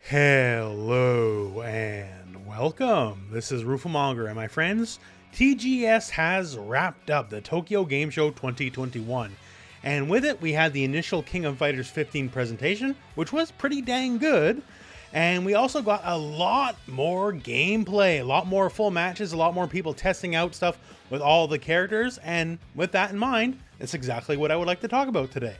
Hello and welcome. This is rooflemonger, and my friends, TGS has wrapped up the Tokyo Game Show 2021. And with it, we had the initial King of Fighters 15 presentation, which was pretty dang good. And we also got a lot more gameplay, a lot more full matches, a lot more people testing out stuff with all the characters. And with that in mind, it's exactly what I would like to talk about today.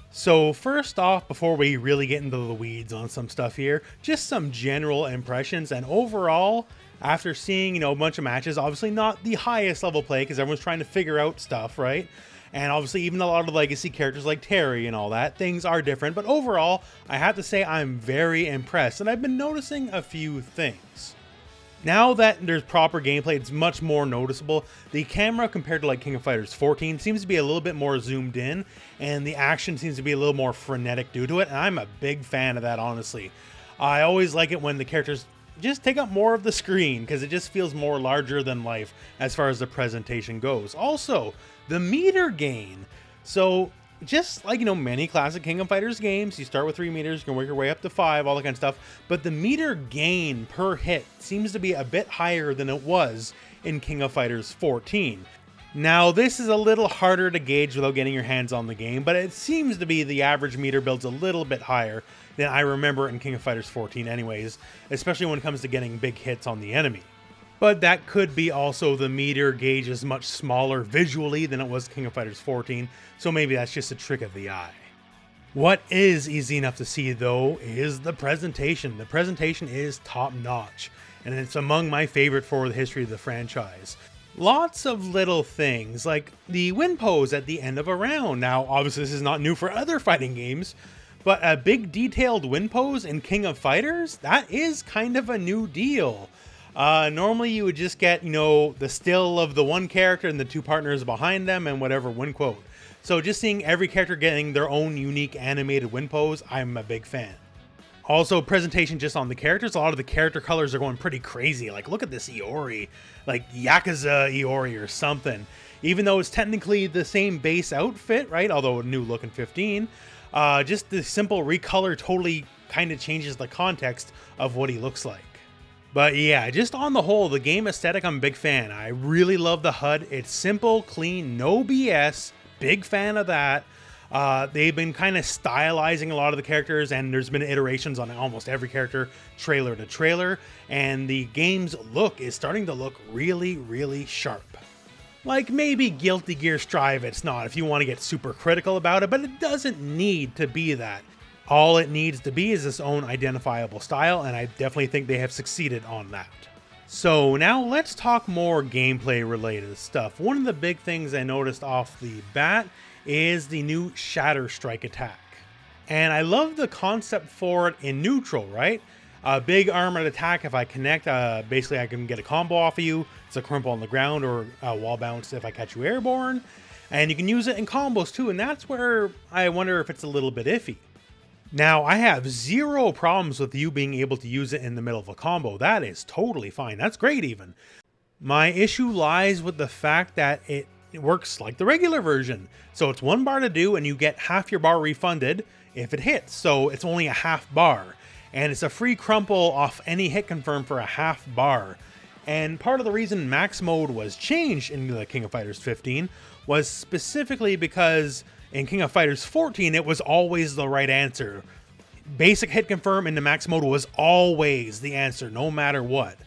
So first off, before we really get into the weeds on some stuff here, just some general impressions. And overall, after seeing, a bunch of matches, obviously not the highest level play because everyone's trying to figure out stuff, right? And obviously even a lot of legacy characters like Terry and all that, things are different. But overall, I have to say I'm very impressed, and I've been noticing a few things. Now that there's proper gameplay, it's much more noticeable. The camera compared to like King of Fighters 14 seems to be a little bit more zoomed in, and the action seems to be a little more frenetic due to it, and I'm a big fan of that, honestly. I always like it when the characters just take up more of the screen, because it just feels more larger than life as far as the presentation goes. Also, the meter gain. So just like, many classic King of Fighters games, you start with 3 meters, you can work your way up to 5, all that kind of stuff. But the meter gain per hit seems to be a bit higher than it was in King of Fighters 14. Now, this is a little harder to gauge without getting your hands on the game, but it seems to be the average meter build's a little bit higher than I remember in King of Fighters 14 anyways, especially when it comes to getting big hits on the enemy. But that could be also the meter gauge is much smaller visually than it was King of Fighters 14, so maybe that's just a trick of the eye. What is easy enough to see though is the presentation. The presentation is top notch, and it's among my favorite for the history of the franchise. Lots of little things, like the win pose at the end of a round. Now, obviously this is not new for other fighting games, but a big detailed win pose in King of Fighters, that is kind of a new deal. Normally you would just get, the still of the one character and the two partners behind them and whatever win quote. So just seeing every character getting their own unique animated win pose, I'm a big fan. Also, presentation just on the characters. A lot of the character colors are going pretty crazy. Like, look at this Iori, like Yakuza Iori or something. Even though it's technically the same base outfit, right? Although a new look in 15, just the simple recolor totally kind of changes the context of what he looks like. But yeah, just on the whole, the game aesthetic, I'm a big fan. I really love the HUD. It's simple, clean, no BS. Big fan of that. They've been kind of stylizing a lot of the characters, and there's been iterations on almost every character, trailer to trailer, and the game's look is starting to look really, really sharp. Like maybe Guilty Gear Strive it's not if you want to get super critical about it, but it doesn't need to be that. All it needs to be is its own identifiable style, and I definitely think they have succeeded on that. So now let's talk more gameplay related stuff. One of the big things I noticed off the bat is the new Shatter strike attack. And I love the concept for it in neutral, right? A big armored attack, if I connect, basically I can get a combo off of you. It's a crumple on the ground or a wall bounce if I catch you airborne. And you can use it in combos too, and that's where I wonder if it's a little bit iffy. Now, I have zero problems with you being able to use it in the middle of a combo. That is totally fine. That's great even. My issue lies with the fact that it works like the regular version. So it's 1 bar to do, and you get half your bar refunded if it hits. So it's only a half bar. And it's a free crumple off any hit confirm for a half bar. And part of the reason max mode was changed in the King of Fighters 15 was specifically because in King of Fighters 14, it was always the right answer. Basic hit confirm into max mode was always the answer, no matter what.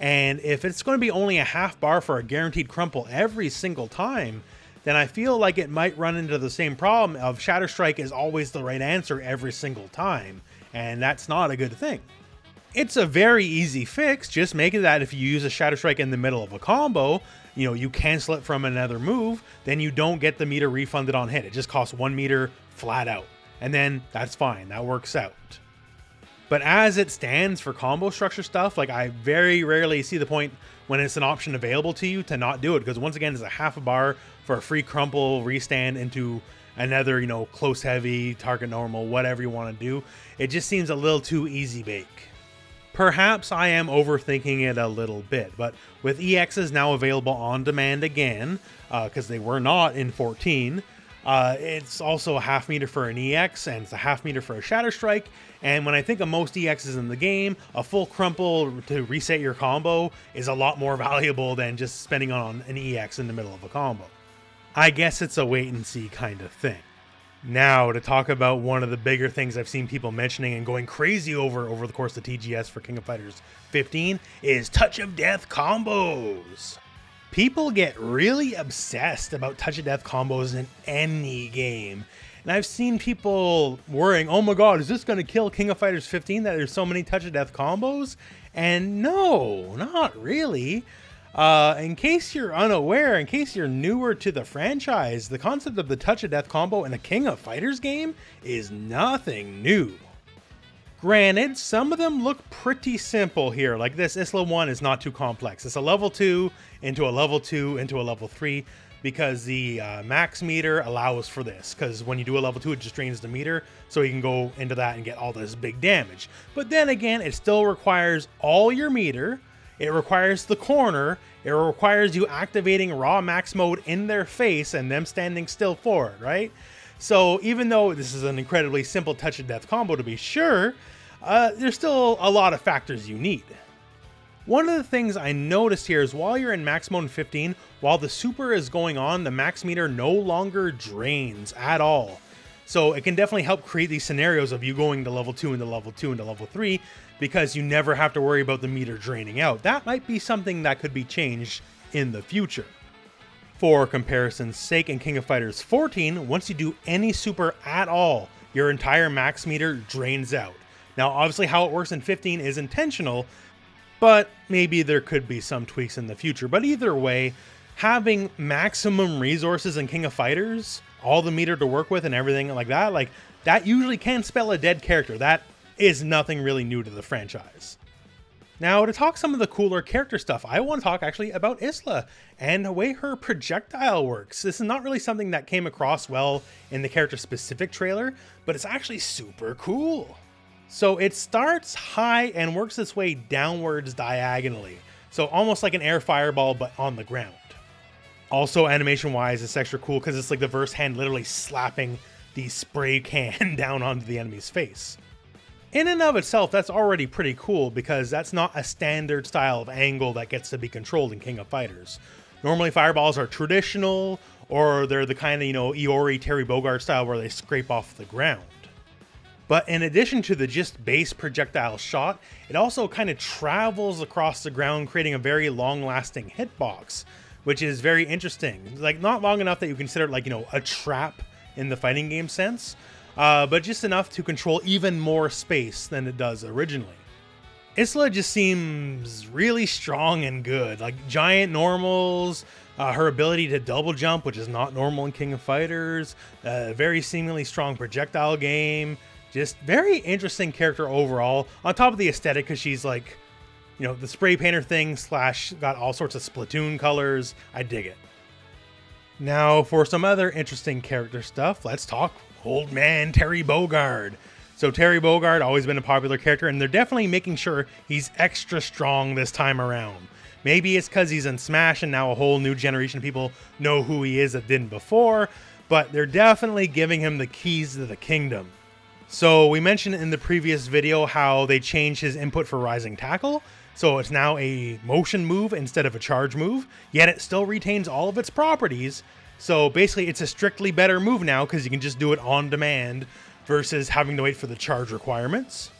And if it's going to be only a half bar for a guaranteed crumple every single time, then I feel like it might run into the same problem of Shatter Strike is always the right answer every single time. And that's not a good thing. It's a very easy fix, just make it that if you use a Shatter Strike in the middle of a combo, you cancel it from another move, then you don't get the meter refunded on hit. It just costs 1 meter flat out. And then that's fine, that works out. But as it stands for combo structure stuff, like I very rarely see the point when it's an option available to you to not do it, because once again, it's a half a bar for a free crumple restand into another, close heavy, target normal, whatever you want to do. It just seems a little too easy bake. Perhaps I am overthinking it a little bit, but with EXs now available on demand again, because they were not in 14, It's also a half meter for an EX, and it's a half meter for a Shatter Strike. And when I think of most EXs in the game, a full crumple to reset your combo is a lot more valuable than just spending on an EX in the middle of a combo. I guess it's a wait and see kind of thing. Now, to talk about one of the bigger things I've seen people mentioning and going crazy over the course of TGS for King of Fighters 15 is Touch of Death combos. People get really obsessed about Touch of Death combos in any game. And I've seen people worrying, oh my god, is this going to kill King of Fighters 15 that there's so many Touch of Death combos? And no, not really. In case you're unaware, in case you're newer to the franchise, the concept of the Touch of Death combo in a King of Fighters game is nothing new. Granted, some of them look pretty simple here, like this Isla 1 is not too complex. It's a level 2 into a level 2 into a level 3 because the max meter allows for this, because when you do a level 2 it just drains the meter, so you can go into that and get all this big damage. But then again, it still requires all your meter. It requires the corner, it requires you activating raw max mode in their face and them standing still for it, right? So even though this is an incredibly simple Touch of Death combo to be sure, there's still a lot of factors you need. One of the things I noticed here is while you're in max mode in 15, while the super is going on, the max meter no longer drains at all. So it can definitely help create these scenarios of you going to level 2 into level 2 into level 3 because you never have to worry about the meter draining out. That might be something that could be changed in the future. For comparison's sake, in King of Fighters 14, once you do any super at all, your entire max meter drains out. Now, obviously how it works in 15 is intentional, but maybe there could be some tweaks in the future. But either way, having maximum resources in King of Fighters, all the meter to work with and everything like that usually can spell a dead character. That is nothing really new to the franchise. Now, to talk some of the cooler character stuff, I want to talk actually about Isla and the way her projectile works. This is not really something that came across well in the character-specific trailer, but it's actually super cool. So it starts high and works its way downwards diagonally. So almost like an air fireball, but on the ground. Also, animation-wise, it's extra cool because it's like the verse hand literally slapping the spray can down onto the enemy's face. In and of itself, that's already pretty cool because that's not a standard style of angle that gets to be controlled in King of Fighters. Normally fireballs are traditional, or they're the kind of, Iori, Terry Bogard style where they scrape off the ground. But in addition to the just base projectile shot, it also kind of travels across the ground, creating a very long-lasting hitbox, which is very interesting. Like, not long enough that you consider it like, a trap in the fighting game sense, but just enough to control even more space than it does originally. Isla just seems really strong and good, like giant normals, her ability to double jump, which is not normal in King of Fighters, very seemingly strong projectile game, just very interesting character overall, on top of the aesthetic because she's like, the spray painter thing / got all sorts of Splatoon colors. I dig it. Now for some other interesting character stuff, let's talk Old Man Terry Bogard. So Terry Bogard, always been a popular character, and they're definitely making sure he's extra strong this time around. Maybe it's because he's in Smash and now a whole new generation of people know who he is that didn't before, but they're definitely giving him the keys to the kingdom. So we mentioned in the previous video how they changed his input for Rising Tackle, so it's now a motion move instead of a charge move, yet it still retains all of its properties. So basically it's a strictly better move now because you can just do it on demand versus having to wait for the charge requirements.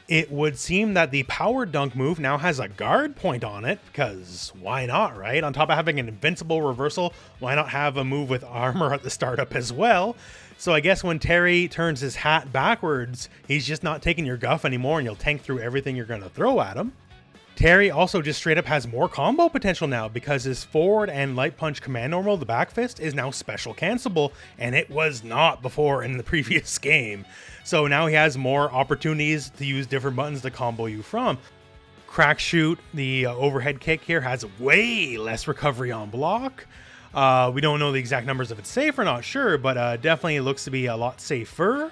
It would seem that the power dunk move now has a guard point on it, because why not, right? On top of having an invincible reversal, why not have a move with armor at the startup as well? So I guess when Terry turns his hat backwards, he's just not taking your guff anymore and you'll tank through everything you're going to throw at him. Terry also just straight up has more combo potential now because his forward and light punch command normal, the back fist, is now special cancelable, and it was not before in the previous game. So now he has more opportunities to use different buttons to combo you from. Crack shoot, the overhead kick here, has way less recovery on block. We don't know the exact numbers if it's safe or not, sure, but definitely looks to be a lot safer.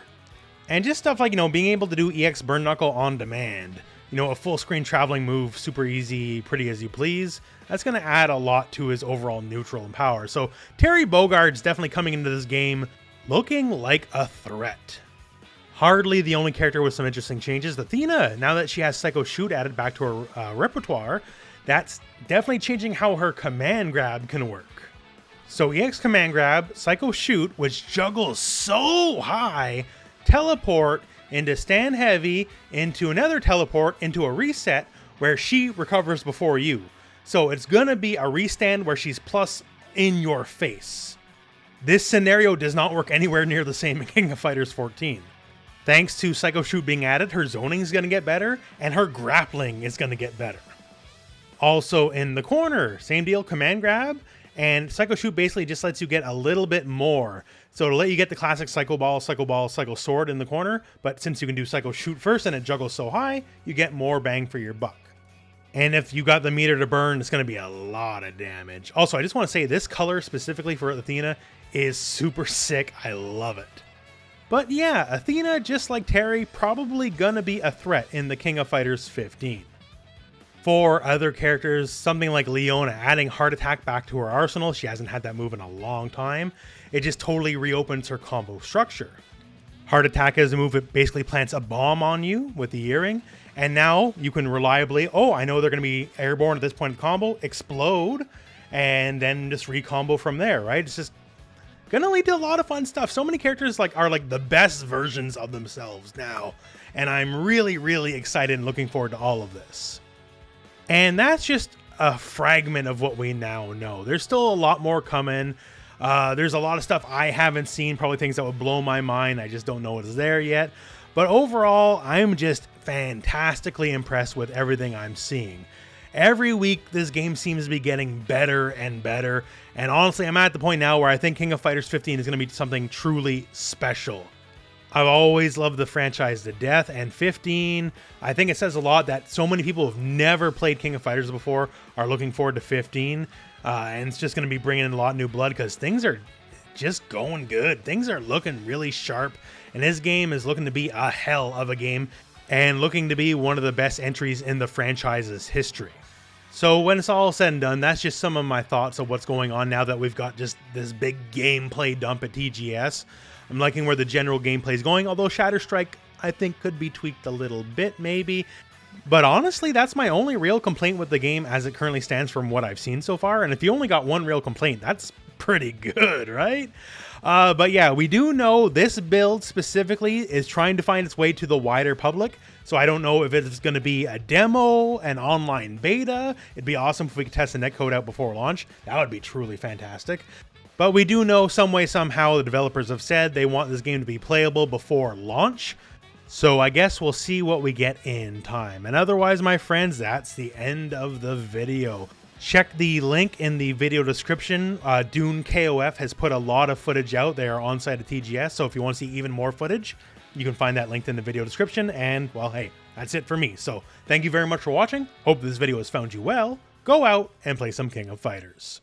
And just stuff like, being able to do EX Burn Knuckle on demand. A full screen traveling move, super easy, pretty as you please. That's going to add a lot to his overall neutral and power. So Terry Bogard's definitely coming into this game looking like a threat. Hardly the only character with some interesting changes, Athena. Now that she has Psycho Shoot added back to her repertoire, that's definitely changing how her command grab can work. So EX command grab, Psycho Shoot, which juggles so high, teleport into stand heavy, into another teleport, into a reset where she recovers before you. So it's gonna be a restand where she's plus in your face. This scenario does not work anywhere near the same in King of Fighters 14. Thanks to Psycho Shoot being added, her zoning is gonna get better, and her grappling is gonna get better. Also in the corner, same deal, command grab, and Psycho Shoot basically just lets you get a little bit more. So it'll let you get the classic Psycho Ball, Psycho Sword in the corner, but since you can do Psycho Shoot first and it juggles so high, you get more bang for your buck. And if you got the meter to burn, it's going to be a lot of damage. Also, I just want to say this color specifically for Athena is super sick. I love it. But yeah, Athena, just like Terry, probably gonna be a threat in the King of Fighters 15. For other characters, something like Leona, adding Heart Attack back to her arsenal, she hasn't had that move in a long time. It just totally reopens her combo structure. Heart Attack is a move that basically plants a bomb on you with the earring, and now you can reliably, oh, I know they're going to be airborne at this point in the combo, explode, and then just recombo from there, right? It's just going to lead to a lot of fun stuff. So many characters are like the best versions of themselves now, and I'm really, really excited and looking forward to all of this. And that's just a fragment of what we now know. There's still a lot more coming. There's a lot of stuff I haven't seen, probably things that would blow my mind. I just don't know what is there yet. But overall, I'm just fantastically impressed with everything I'm seeing. Every week, this game seems to be getting better and better. And honestly, I'm at the point now where I think King of Fighters 15 is going to be something truly special. I've always loved the franchise to death, and 15, I think it says a lot that so many people who've never played King of Fighters before are looking forward to 15, and it's just going to be bringing in a lot of new blood because things are just going good. Things are looking really sharp, and this game is looking to be a hell of a game and looking to be one of the best entries in the franchise's history. So when it's all said and done, that's just some of my thoughts of what's going on now that we've got just this big gameplay dump at TGS. I'm liking where the general gameplay is going, although Shatter Strike, I think, could be tweaked a little bit, maybe. But honestly, that's my only real complaint with the game as it currently stands from what I've seen so far. And if you only got one real complaint, that's pretty good, right? But yeah, we do know this build specifically is trying to find its way to the wider public. So I don't know if it's going to be a demo, an online beta. It'd be awesome if we could test the netcode out before launch. That would be truly fantastic. But we do know some way, somehow, the developers have said they want this game to be playable before launch. So I guess we'll see what we get in time. And otherwise, my friends, that's the end of the video. Check the link in the video description. Dune KOF has put a lot of footage out. They are on site at TGS. So if you want to see even more footage, you can find that linked in the video description. And, well, hey, that's it for me. So thank you very much for watching. Hope this video has found you well. Go out and play some King of Fighters.